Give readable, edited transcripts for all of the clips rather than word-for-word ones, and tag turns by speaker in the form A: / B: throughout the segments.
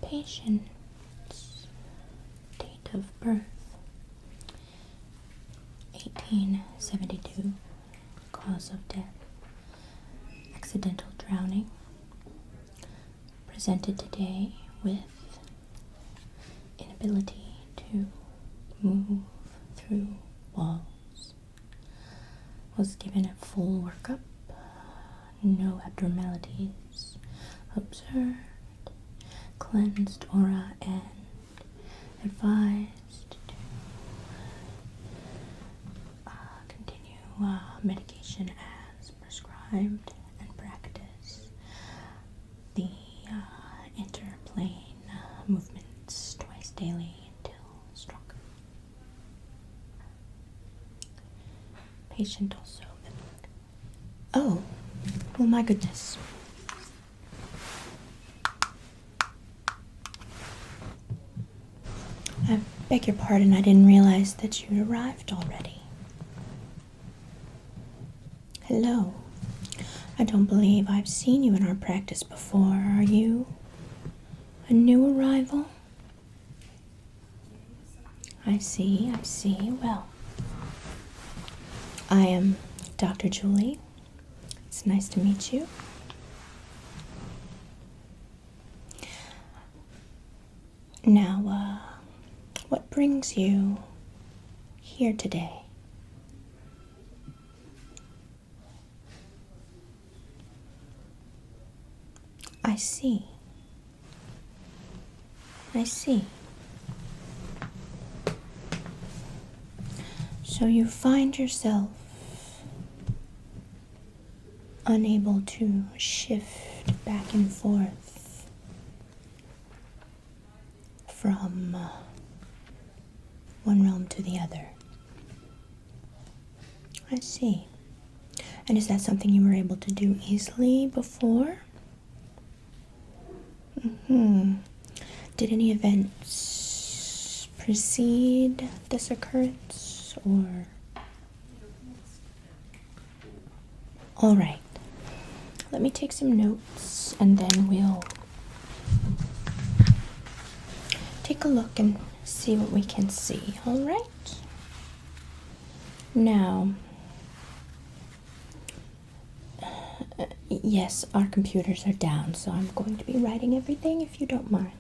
A: Patient's date of birth, 1872. Cause of death, accidental drowning. Presented today with inability to move through walls. Was given a full workup. No abnormalities observed. Cleansed aura and advised to continue medication as prescribed and practice the interplane movements twice daily until stronger. Patient also. Oh, well, my goodness. I beg your pardon, I didn't realize that you'd arrived already. Hello. I don't believe I've seen you in our practice before. Are you a new arrival? I see. Well, I am Dr. Julie. It's nice to meet you. Now, what brings you here today? I see. So you find yourself unable to shift back and forth from one realm to the other. I see. And is that something you were able to do easily before? Did any events precede this occurrence, or? All right. Let me take some notes, and then we'll take a look and see what we can see. All right? Now, yes, our computers are down, so I'm going to be writing everything if you don't mind.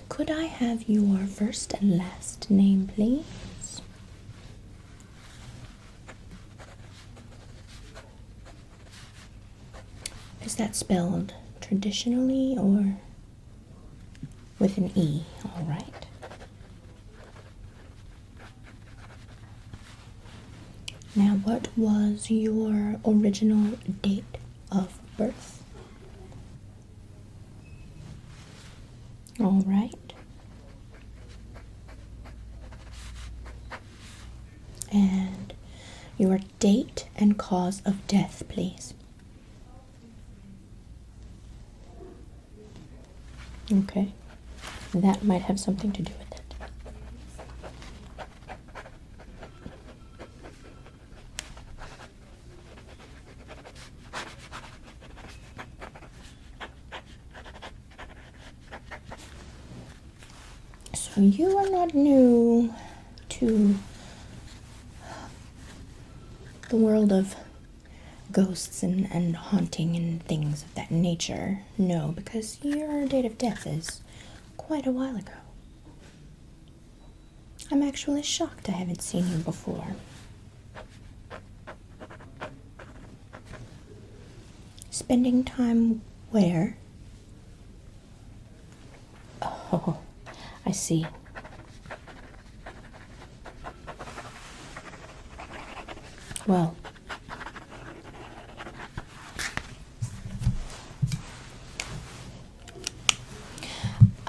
A: Could I have your first and last name, please? Is that spelled traditionally or with an E? All right. Now, what was your original date of birth? All right. And your date and cause of death, please. Okay. That might have something to do with it. So you are not new to the world of ghosts and haunting and things of that nature. No, because your date of death is quite a while ago. I'm actually shocked I haven't seen you before. Spending time where? Oh, I see. Well,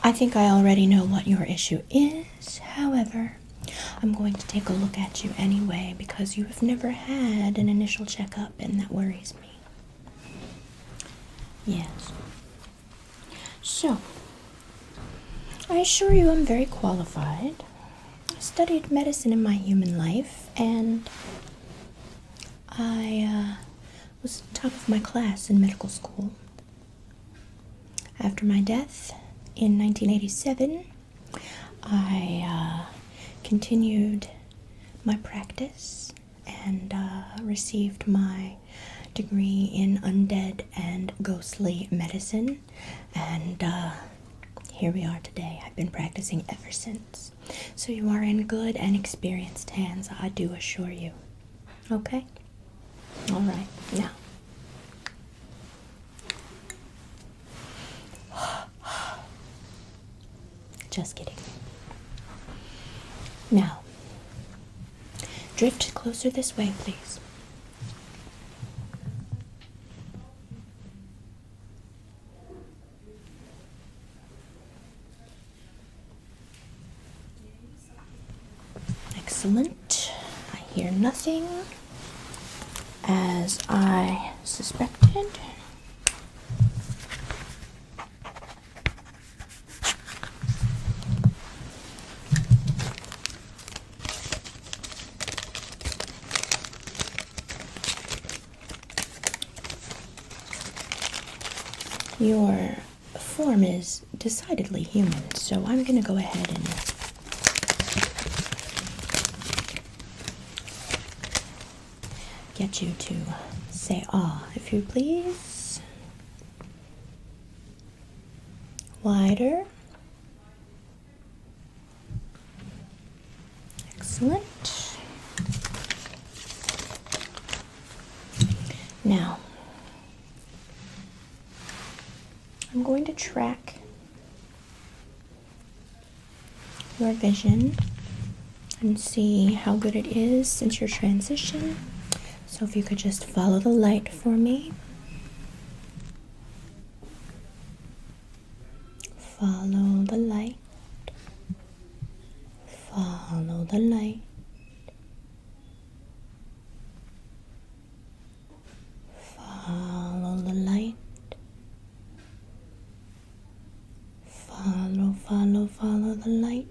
A: I think I already know what your issue is. However, I'm going to take a look at you anyway because you have never had an initial checkup, and that worries me. Yes. So, I assure you I'm very qualified. I studied medicine in my human life, and I was top of my class in medical school. After my death, in 1987, I continued my practice and received my degree in undead and ghostly medicine, and here we are today. I've been practicing ever since. So you are in good and experienced hands, I do assure you. Okay? Alright, now. Just kidding. Now, drift closer this way, please. Excellent. I hear nothing, as I suspected. Your form is decidedly human, so I'm going to go ahead and get you to say ah, if you please. Wider. Excellent. Now, I'm going to track your vision and see how good it is since your transition. So if you could just follow the light for me. Follow the light. Follow the light. Follow the light. Follow the light.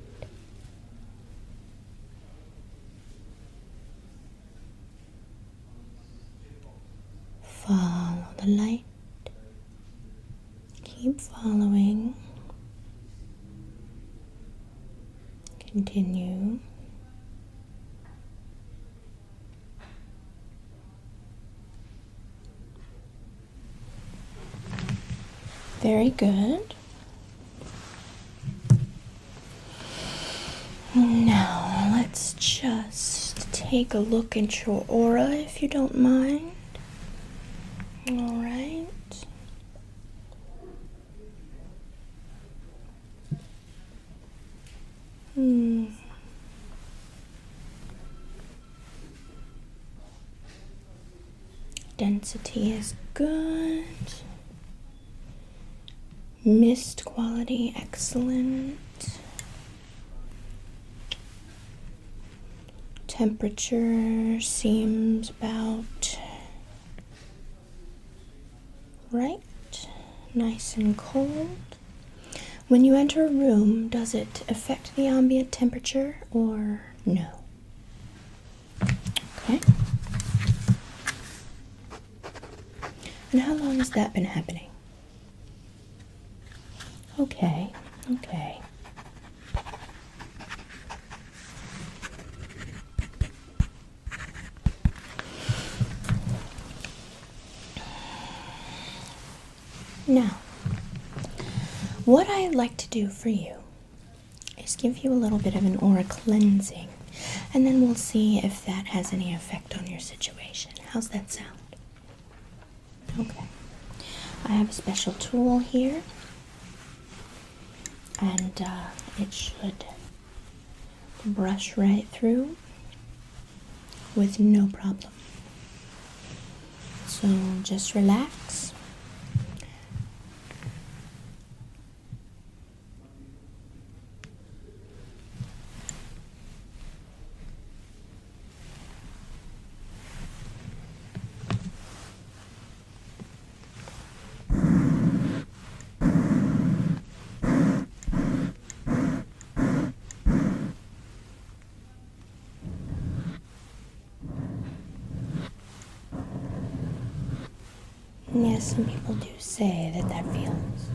A: Follow the light. Keep following. Continue. Very good. Now, let's just take a look at your aura, if you don't mind. All right. Density is good. Mist quality, excellent. Temperature seems about right. Nice and cold. When you enter a room, does it affect the ambient temperature or no? Okay. And how long has that been happening? Okay, okay. Now, what I'd like to do for you is give you a little bit of an aura cleansing, and then we'll see if that has any effect on your situation. How's that sound? Okay. I have a special tool here, and it should brush right through with no problem. So just relax. Yes, some people do say that that feels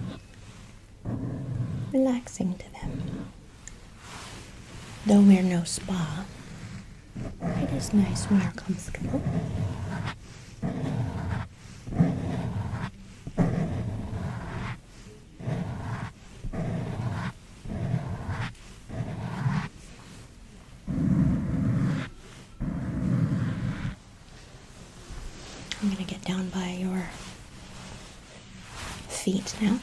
A: relaxing to them. Though we're no spa, it is nice when you're comfortable. I'm going to get down by your feet now.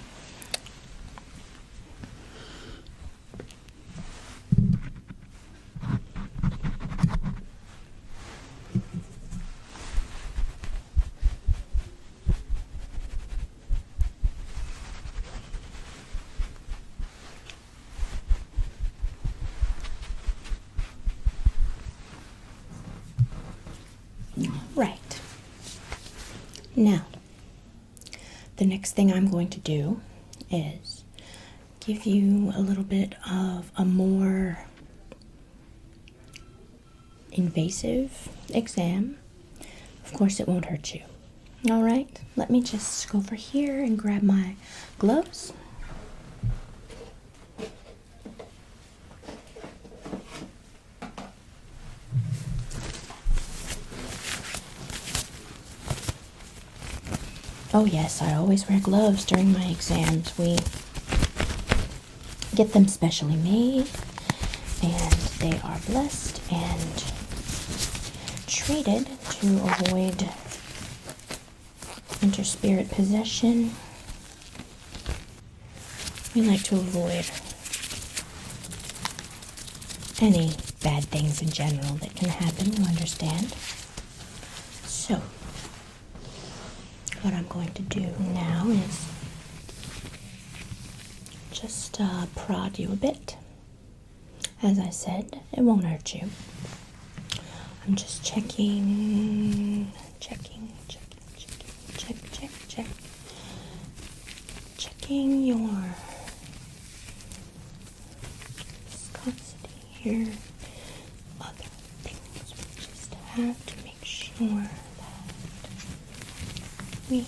A: Right. Now, the next thing I'm going to do is give you a little bit of a more invasive exam. Of course, it won't hurt you. All right, let me just go over here and grab my gloves. Oh yes, I always wear gloves during my exams. We get them specially made, and they are blessed and treated to avoid interspirit possession. We like to avoid any bad things in general that can happen, you understand? So, what I'm going to do now is just prod you a bit. As I said, it won't hurt you. I'm just checking your viscosity here. Other things, we just have to make sure that we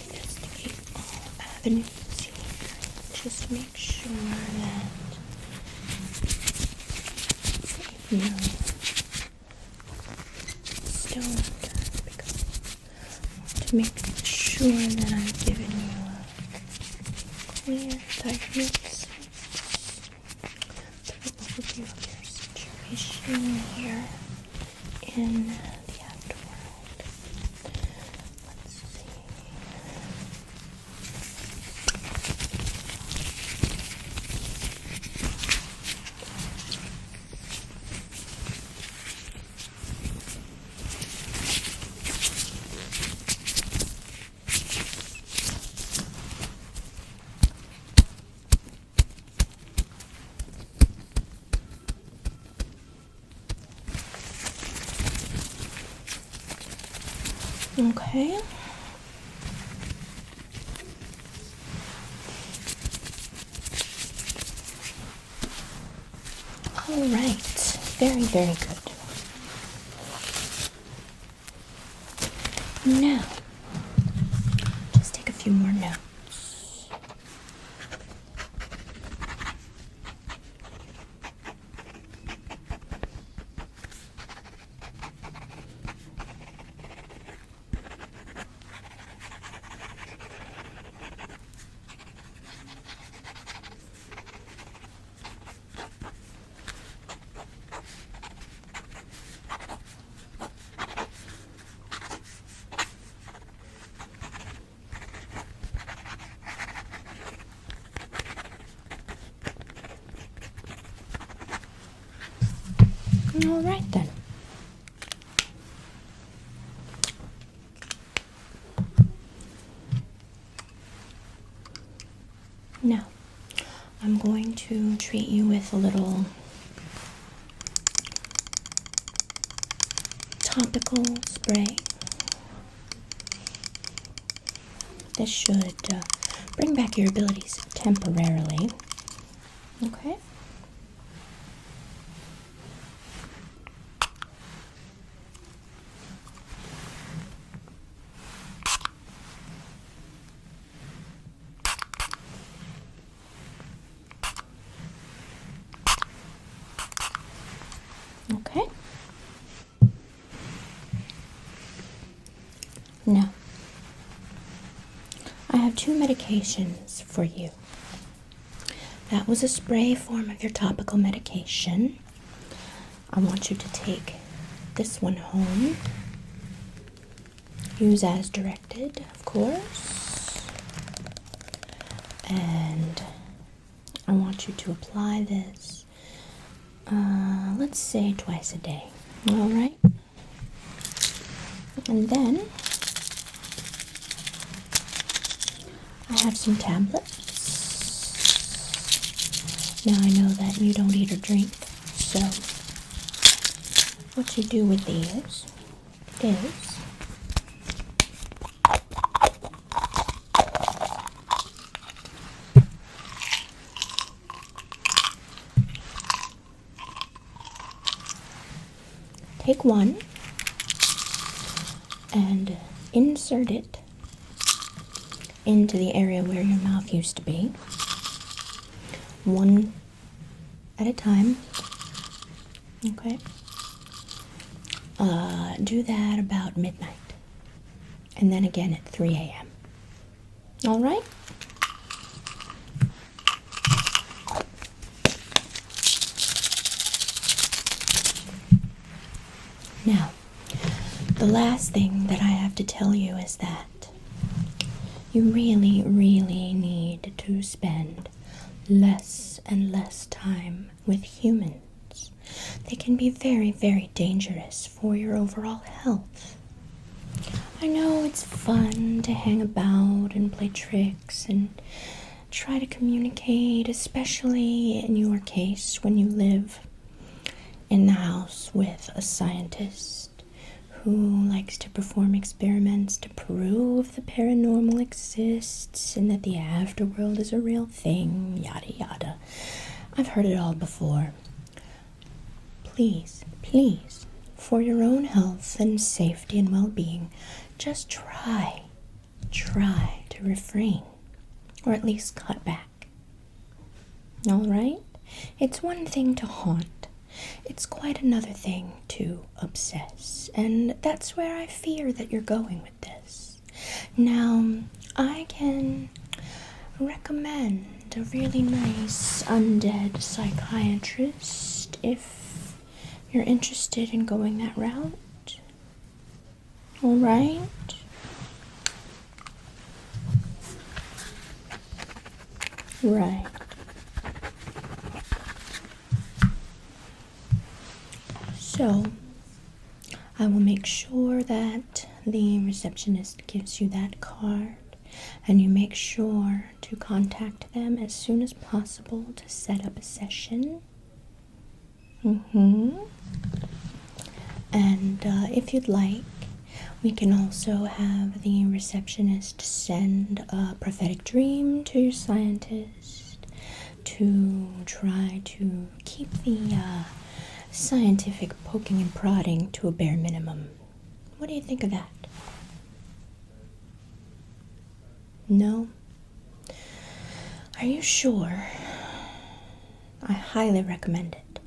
A: investigate all avenues here. Just make sure that no stone unturned, because I want to make sure that I've given you a clear diagnosis, thorough overview of your situation here in the afterworld. Let's see. Okay. All right. Very, very good. Now, just take a few more notes. All right then. Now, I'm going to treat you with a little topical spray. This should bring back your abilities temporarily. Okay? Now, I have 2 medications for you. That was a spray form of your topical medication. I want you to take this one home. Use as directed, of course. And I want you to apply this, let's say twice a day. All right? And then I have some tablets. Now I know that you don't eat or drink, so what you do with these is take one and insert it into the area where your mouth used to be, one at a time. Okay. Do that about midnight, and then again at 3 a.m. All right? Now, the last thing that I have to tell you is that you really, really need to spend less and less time with humans. They can be very, very dangerous for your overall health. I know it's fun to hang about and play tricks and try to communicate, especially in your case when you live in the house with a scientist who likes to perform experiments to prove the paranormal exists and that the afterworld is a real thing, yada yada. I've heard it all before. Please, please, for your own health and safety and well-being, just try to refrain, or at least cut back. All right? It's one thing to haunt. It's quite another thing to obsess, and that's where I fear that you're going with this. Now, I can recommend a really nice undead psychiatrist if you're interested in going that route. All right? Right. So, I will make sure that the receptionist gives you that card, and you make sure to contact them as soon as possible to set up a session. And if you'd like, we can also have the receptionist send a prophetic dream to your scientist to try to keep the scientific poking and prodding to a bare minimum. What do you think of that? No? Are you sure? I highly recommend it.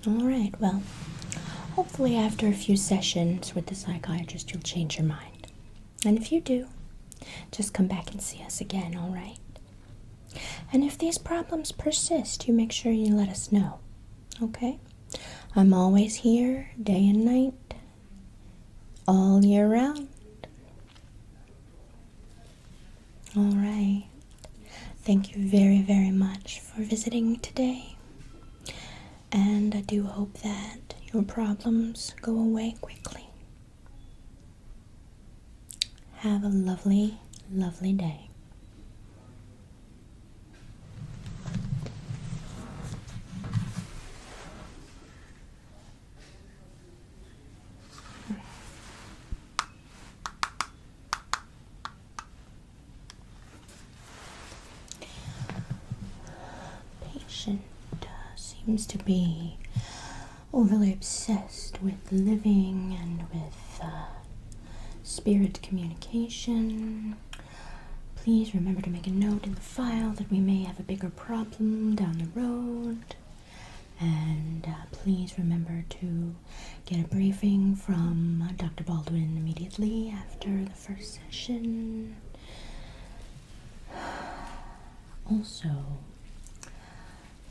A: Alright, well, hopefully after a few sessions with the psychiatrist you'll change your mind. And if you do, just come back and see us again, alright? And if these problems persist, you make sure you let us know, okay? I'm always here, day and night, all year round. Alright. Thank you very, very much for visiting today. And I do hope that your problems go away quickly. Have a lovely, lovely day. Patient seems to be overly obsessed with living and with spirit communication. Please remember to make a note in the file that we may have a bigger problem down the road. And please remember to get a briefing from Dr. Baldwin immediately after the first session. Also,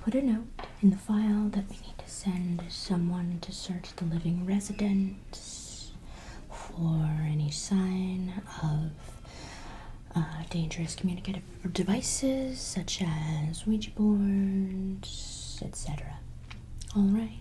A: put a note in the file that we need to send someone to search the living residence for any sign of dangerous communicative devices such as Ouija boards, etc. Alright.